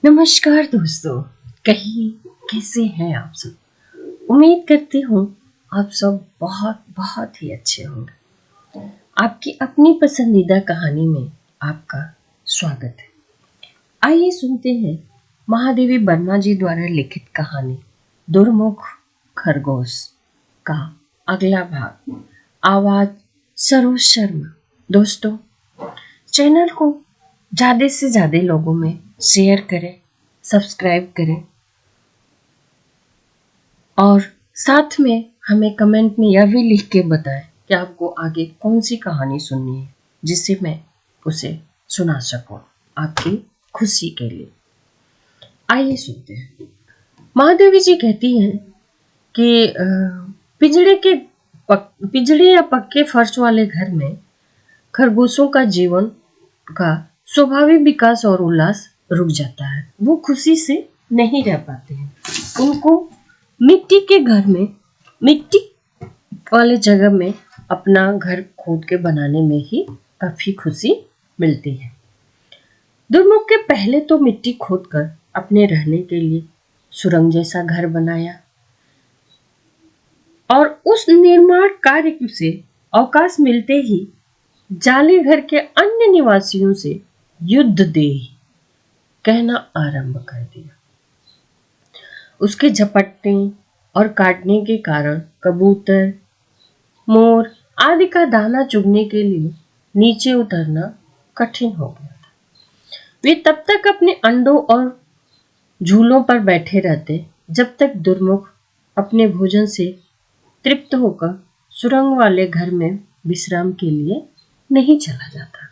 नमस्कार दोस्तों, कहीं कैसे हैं आप सब। उम्मीद करती हूँ आप सब बहुत बहुत ही अच्छे होंगे। आपकी अपनी पसंदीदा कहानी में आपका स्वागत है। आइए सुनते हैं महादेवी वर्मा जी द्वारा लिखित कहानी दुर्मुख खरगोश का अगला भाग। आवाज सरोज शर्मा। दोस्तों, चैनल को ज़्यादा से ज़्यादा लोगों में शेयर करें, सब्सक्राइब करें और साथ में हमें कमेंट में यह भी लिख के बताएं कि आपको आगे कौन सी कहानी सुननी है, जिससे मैं उसे सुना सकूं आपकी खुशी के लिए। आइए सुनते हैं। महादेवी जी कहती हैं कि पिंजड़े या पक्के फर्श वाले घर में खरगोशों का जीवन का स्वाभाविक विकास और उल्लास रुक जाता है। वो खुशी से नहीं रह पाते हैं। उनको मिट्टी के घर में, मिट्टी वाले जगह में अपना घर खोद के बनाने में ही काफी खुशी मिलती है। दुर्मुख के पहले तो मिट्टी खोदकर अपने रहने के लिए सुरंग जैसा घर बनाया और उस निर्माण कार्य से अवकाश मिलते ही जाले घर के अन्य निवासियों से युद्ध देह कहना आरंभ कर दिया। उसके झपटने और काटने के कारण कबूतर, मोर आदि का दाना चुगने के लिए नीचे उतरना कठिन हो गया था। वे तब तक अपने अंडों और झूलों पर बैठे रहते जब तक दुर्मुख अपने भोजन से तृप्त होकर सुरंग वाले घर में विश्राम के लिए नहीं चला जाता।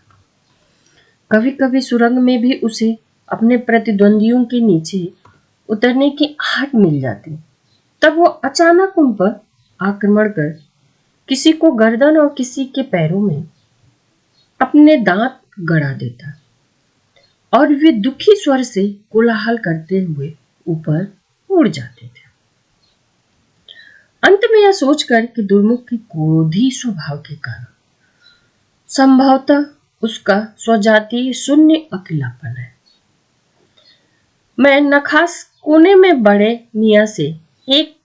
कभी कभी सुरंग में भी उसे अपने प्रतिद्वंदियों के नीचे उतरने की आहट मिल जाती। तब वो अचानक उन पर आक्रमण कर किसी को गर्दन और किसी के पैरों में अपने दांत गड़ा देता और वे दुखी स्वर से कोलाहल करते हुए ऊपर उड़ जाते थे। अंत में यह सोचकर कि दुर्मुख के क्रोधी स्वभाव के कारण संभवतः उसका स्वजातीय शून्य अकेलापन है, मैं नखास कोने में बड़े मियाँ से एक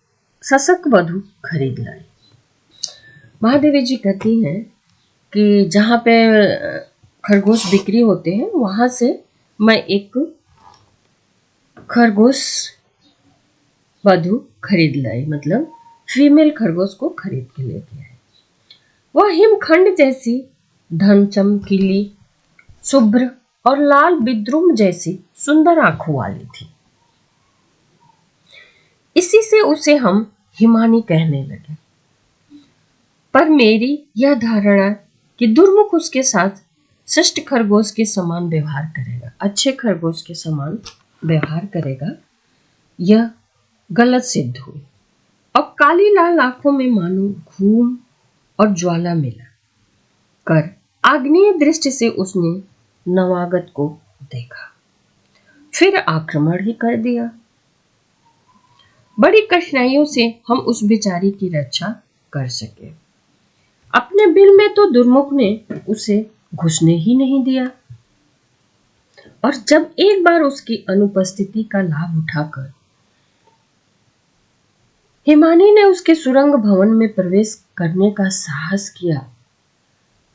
सशक वधु खरीद लाई। महादेवी जी कहती हैं कि जहाँ पे खरगोश बिक्री होते हैं वहां से मैं एक खरगोश वधु खरीद लाई, मतलब फीमेल खरगोश को खरीद के लेके आई। वह हिमखंड जैसी धन चमकीली, शुभ्र और लाल विद्रुम जैसी सुंदर आंखों वाली थी। इसी से उसे हम हिमानी कहने लगे। पर मेरी यह धारणा कि दुर्मुख उसके साथ शिष्ट खरगोश के समान व्यवहार करेगा, अच्छे खरगोश के समान व्यवहार करेगा, यह गलत सिद्ध हुई और काली लाल आंखों में मानो घूम और ज्वाला मिला कर आग्नेय दृष्टि से उसने नवागत को देखा, फिर आक्रमण ही कर दिया। बड़ी कठिनाइयों से हम उस बेचारी की रक्षा कर सके। अपने बिल में तो दुर्मुख ने उसे घुसने ही नहीं दिया और जब एक बार उसकी अनुपस्थिति का लाभ उठाकर हिमानी ने उसके सुरंग भवन में प्रवेश करने का साहस किया,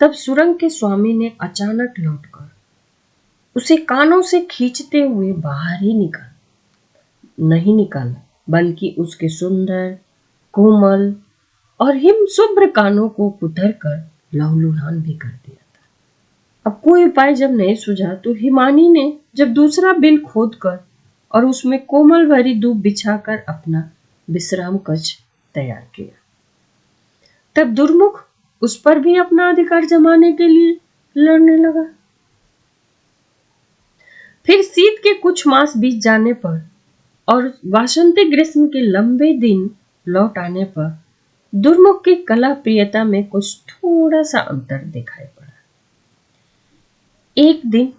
तब सुरंग के स्वामी ने अचानक लौटकर उसे कानों से खींचते हुए बाहर ही नहीं निकाला, बल्कि उसके सुंदर, कोमल और हिम शुभ्र कानों को कुतर कर लहूलुहान भी कर दिया था। अब कोई उपाय जब नहीं सूझा तो हिमानी ने जब दूसरा बिल खोद कर और उसमें कोमल भरी दूब बिछाकर अपना विश्राम कक्ष तैयार किया, तब दुर्मुख उस पर भी अपना अधिकार जमाने के लिए लड़ने लगा। फिर शीत के कुछ मास बीत जाने पर और वासंती ग्रीष्म के लंबे दिन लौट आने पर दुर्मुख की कला प्रियता में कुछ थोड़ा सा अंतर दिखाई पड़ा। एक दिन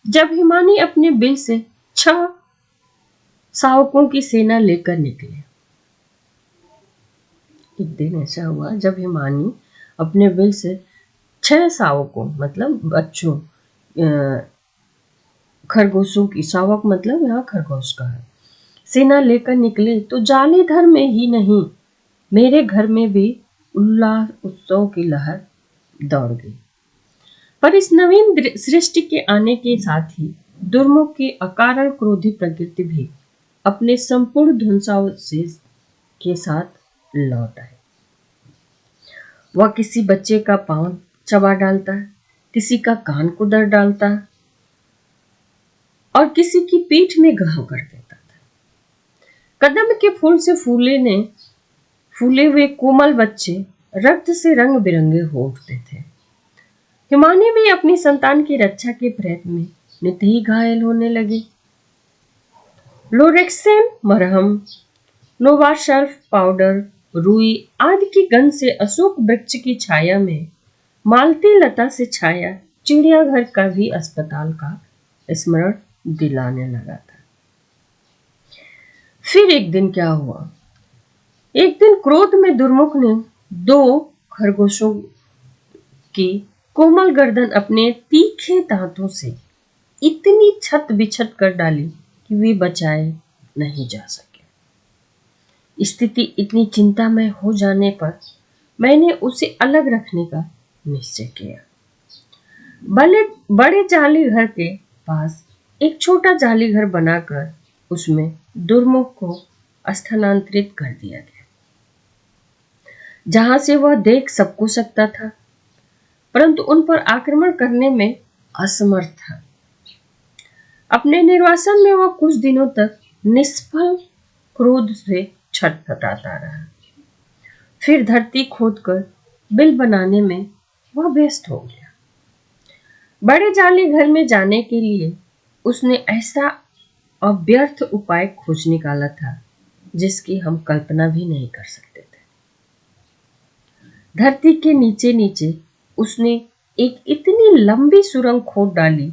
जब हिमानी अपने बिल से 6 शावकों की सेना लेकर निकले, एक दिन ऐसा हुआ जब हिमानी अपने बिल से 6 शावकों मतलब बच्चों खरगोशों की, शावक मतलब यहाँ खरगोश का है, सेना लेकर निकले तो जालीधर में ही नहीं, मेरे घर में भी उल्लास उत्सव की लहर दौड़ गई। पर इस नवीन सृष्टि के आने के साथ ही दुर्मुख की अकारण क्रोधी प्रकृति भी अपने संपूर्ण ध्वंसावशेष के साथ लौट आए। वह किसी बच्चे का पांव चबा डालता, किसी का कान कुतर डालता और किसी की पीठ में घाव कर देता था। कदम के फूल से फूले हुए कोमल बच्चे रक्त से रंग बिरंगे हो उठते थे। हिमानी भी अपनी संतान की रक्षा के प्रयत्न में नित ही घायल होने लगी। लोरेक्सेन मरहम, नोवाशर्फ पाउडर, रुई आदि की गंध से अशोक वृक्ष की छाया में मालती लता से छाया चिड़ियाघर का भी अस्पताल का स्मरण दिलाने लगा था। फिर एक दिन क्या हुआ? एक दिन क्रोध में दुर्मुख ने 2 खरगोशों की कोमल गर्दन अपने तीखे दांतों से इतनी छत बिछत कर डाली कि वे बचाए नहीं जा सके। स्थिति इतनी चिंतामय हो जाने पर मैंने उसे अलग रखने का निश्चय किया। बड़े जाली घर के पास एक छोटा जाली घर बनाकर उसमें दुर्मुख को स्थानांतरित कर दिया गया, जहां से वह देख सबको सकता था परंतु उन पर आक्रमण करने में असमर्थ था। अपने निर्वासन में वह कुछ दिनों तक निष्फल क्रोध से छटपटाता रहा। फिर धरती खोदकर बिल बनाने में वह व्यस्त हो गया। बड़े जाली घर में जाने के लिए उसने ऐसा अव्यर्थ उपाय खोज निकाला था जिसकी हम कल्पना भी नहीं कर सकते थे। धरती के नीचे नीचे उसने एक इतनी लंबी सुरंग खोद डाली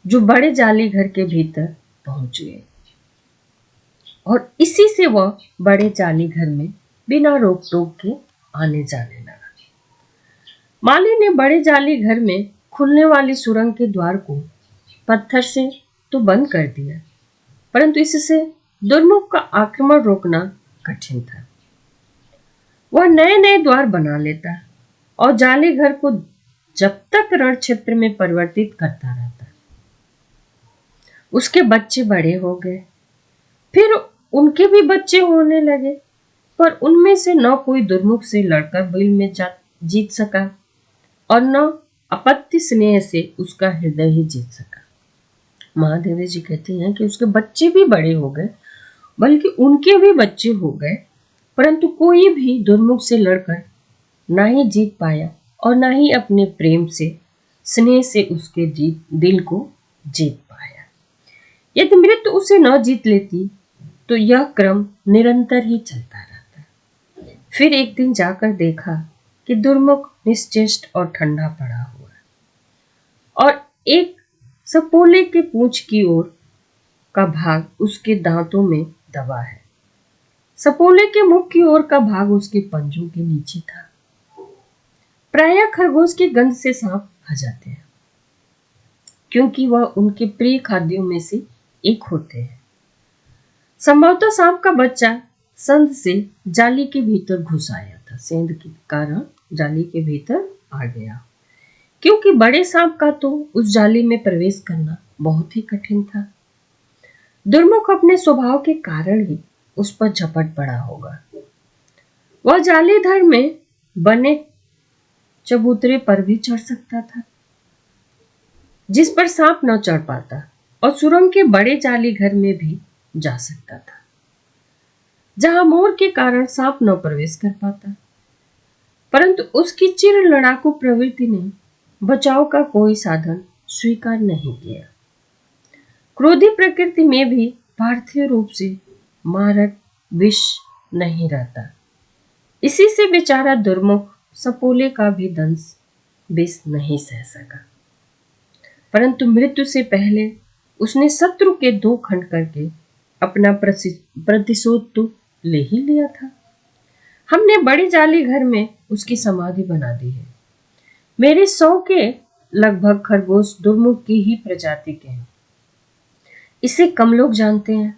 जो बड़े जाली घर के भीतर पहुंच गए और इसी से वह बड़े जाली घर में बिना रोक टोक के आने जाने लगा। माली ने बड़े जाली घर में खुलने वाली सुरंग के द्वार को पत्थर से तो बंद कर दिया, परंतु इससे दुर्मुख का आक्रमण रोकना कठिन था। वह नए नए द्वार बना लेता और जाली घर को जब तक रण क्षेत्र में परिवर्तित करता रहता। उसके बच्चे बड़े हो गए, फिर उनके भी बच्चे होने लगे, पर उनमें से न कोई दुर्मुख से लड़कर बिल में जीत सका और न अपत्य स्नेह से उसका हृदय ही जीत सका। महादेवी जी कहती हैं कि उसके बच्चे भी बड़े हो गए, बल्कि उनके भी बच्चे हो गए, परंतु कोई भी दुर्मुख से लड़कर ना ही जीत पाया और ना ही अपने प्रेम से स्नेह से उसके दिल को जीत पाया। यदि मृत्यु उसे न जीत लेती तो यह क्रम निरंतर ही चलता रहता। फिर एक दिन जाकर देखा कि दुर्मुख निश्चेष्ट और ठंडा पड़ा हुआ और एक सपोले के पूंछ की ओर का भाग उसके दांतों में दबा है। सपोले के मुख की ओर का भाग उसके पंजों के नीचे था। प्रायः खरगोश की गंध से सांप आ जाते हैं, क्योंकि वह उनके प्रिय खाद्यों में से एक होते हैं। संभवतः सांप का बच्चा संध से जाली के भीतर घुस आया था, सेंध के कारण जाली के भीतर आ गया, क्योंकि बड़े सांप का तो उस जाली में प्रवेश करना बहुत ही कठिन था। दुर्मुख अपने स्वभाव के कारण ही उस पर झपट पड़ा होगा। वह जालीधर में बने चबूतरे पर भी चढ़ सकता था, जिस पर सांप न चढ़ पाता, और सुरंग के बड़े जाली घर में भी जा सकता था, जहां मोर के कारण सांप न प्रवेश कर पाता। परंतु उसकी चिर लड़ाकू प्रवृत्ति ने बचाव का कोई साधन स्वीकार नहीं किया। क्रोधी प्रकृति में भी पार्थिव रूप से मारक विष नहीं रहता। इसी से बेचारा दुर्मुख सपोले का भी दंश विष नहीं सह सका, परंतु मृत्यु से पहले उसने शत्रु के 2 खंड करके अपना प्रतिशोध तो ले ही लिया था। हमने बड़ी जाली घर में उसकी समाधि बना दी है। मेरे 100 के लगभग खरगोश दुर्मुख की ही प्रजाति के हैं। इसे कम लोग जानते हैं।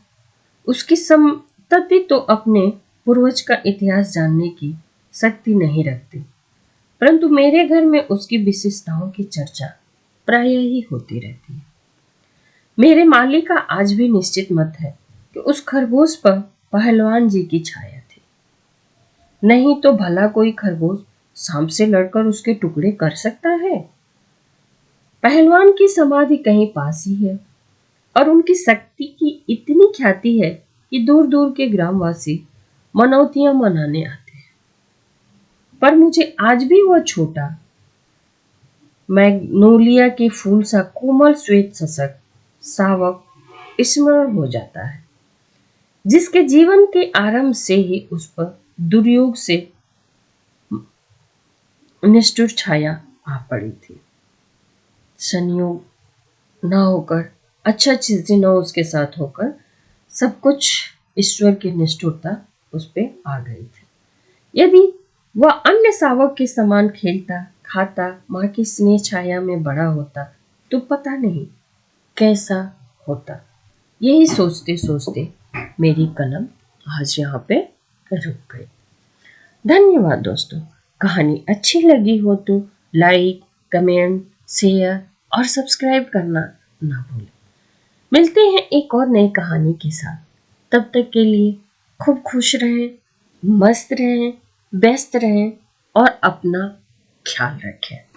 उसकी संतति तो अपने पूर्वज का इतिहास जानने की शक्ति नहीं रखती, परंतु मेरे घर में उसकी विशेषताओं की चर्चा प्रायः ही होती रहती है। मेरे माली का आज भी निश्चित मत है कि उस खरगोश पर पहलवान जी की छाया थी। नहीं तो भला कोई खरगोश सांप से लड़कर उसके टुकड़े कर सकता है? पहलवान की समाधि कहीं पास ही है और उनकी शक्ति की इतनी ख्याति है कि दूर दूर के ग्रामवासी मनौतियां मनाने आते हैं। पर मुझे आज भी वह छोटा मैग्नोलिया के फूल सा कोमल श्वेत सशक सावक स्मरण हो जाता है, जिसके जीवन के आरंभ से ही उस पर दुर्योग से निष्ठुर छाया आ पड़ी थी। संयोग न होकर, अच्छा चीजें न उसके साथ होकर, सब कुछ ईश्वर की निष्ठुरता उस पे आ गई थी। यदि वह अन्य सावक के समान खेलता खाता माँ की स्नेह छाया में बड़ा होता तो पता नहीं कैसा होता। यही सोचते सोचते मेरी कलम आज यहाँ पे रुक गई। धन्यवाद दोस्तों। कहानी अच्छी लगी हो तो लाइक, कमेंट, शेयर और सब्सक्राइब करना ना भूलें। मिलते हैं एक और नई कहानी के साथ। तब तक के लिए खूब खुश रहें, मस्त रहें, व्यस्त रहें और अपना ख्याल रखें।